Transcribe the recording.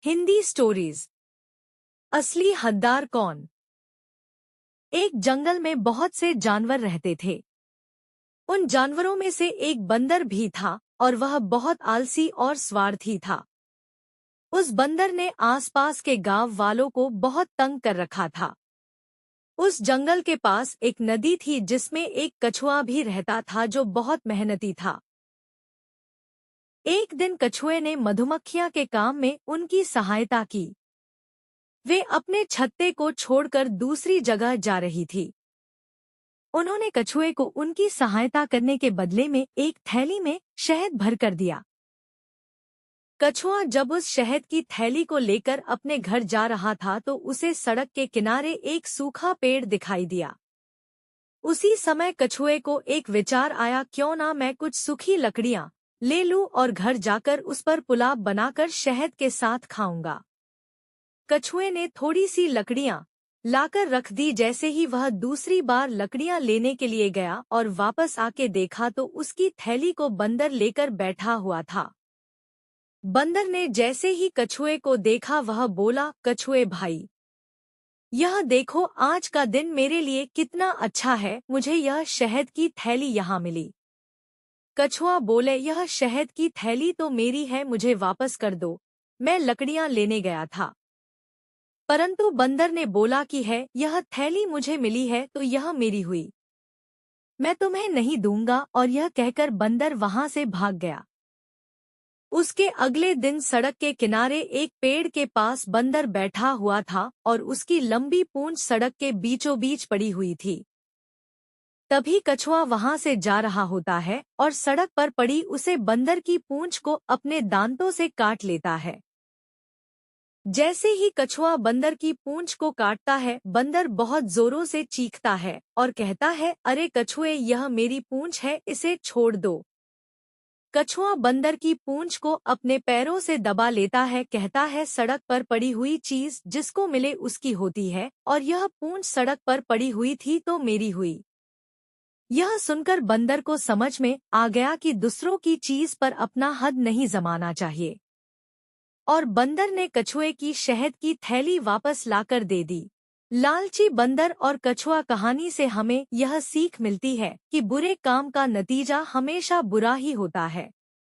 Hindi stories. असली हकदार कौन। एक जंगल में बहुत से जानवर रहते थे। उन जानवरों में से एक बंदर भी था और वह बहुत आलसी और स्वार्थी था। उस बंदर ने आसपास के गांव वालों को बहुत तंग कर रखा था। उस जंगल के पास एक नदी थी जिसमें एक कछुआ भी रहता था जो बहुत मेहनती था। एक दिन कछुए ने मधुमक्खियां के काम में उनकी सहायता की। वे अपने छत्ते को छोड़कर दूसरी जगह जा रही थी। उन्होंने कछुए को उनकी सहायता करने के बदले में एक थैली में शहद भर कर दिया। कछुआ जब उस शहद की थैली को लेकर अपने घर जा रहा था तो उसे सड़क के किनारे एक सूखा पेड़ दिखाई दिया। उसी समय कछुए को एक विचार आया, क्यों ना मैं कुछ सूखी लकड़ियां ले लूं और घर जाकर उस पर पुलाव बनाकर शहद के साथ खाऊंगा। कछुए ने थोड़ी सी लकड़ियां लाकर रख दी। जैसे ही वह दूसरी बार लकड़ियां लेने के लिए गया और वापस आके देखा तो उसकी थैली को बंदर लेकर बैठा हुआ था। बंदर ने जैसे ही कछुए को देखा वह बोला, कछुए भाई, यह देखो आज का दिन मेरे लिए कितना अच्छा है, मुझे यह शहद की थैली यहाँ मिली। कछुआ बोले, यह शहद की थैली तो मेरी है, मुझे वापस कर दो, मैं लकड़ियां लेने गया था। परंतु बंदर ने बोला कि है यह थैली मुझे मिली है तो यह मेरी हुई, मैं तुम्हें नहीं दूंगा। और यह कहकर बंदर वहां से भाग गया। उसके अगले दिन सड़क के किनारे एक पेड़ के पास बंदर बैठा हुआ था और उसकी लंबी पूंछ सड़क के बीचों बीच पड़ी हुई थी। तभी कछुआ वहां से जा रहा होता है और सड़क पर पड़ी उसे बंदर की पूंछ को अपने दांतों से काट लेता है। जैसे ही कछुआ बंदर की पूंछ को काटता है, बंदर बहुत जोरों से चीखता है और कहता है, अरे कछुए, यह मेरी पूंछ है, इसे छोड़ दो। कछुआ बंदर की पूंछ को अपने पैरों से दबा लेता है, कहता है, सड़क पर पड़ी हुई चीज जिसको मिले उसकी होती है और यह पूंछ सड़क पर पड़ी हुई थी तो मेरी हुई। यह सुनकर बंदर को समझ में आ गया कि दूसरों की चीज पर अपना हद नहीं जमाना चाहिए और बंदर ने कछुए की शहद की थैली वापस लाकर दे दी। लालची बंदर और कछुआ कहानी से हमें यह सीख मिलती है कि बुरे काम का नतीजा हमेशा बुरा ही होता है।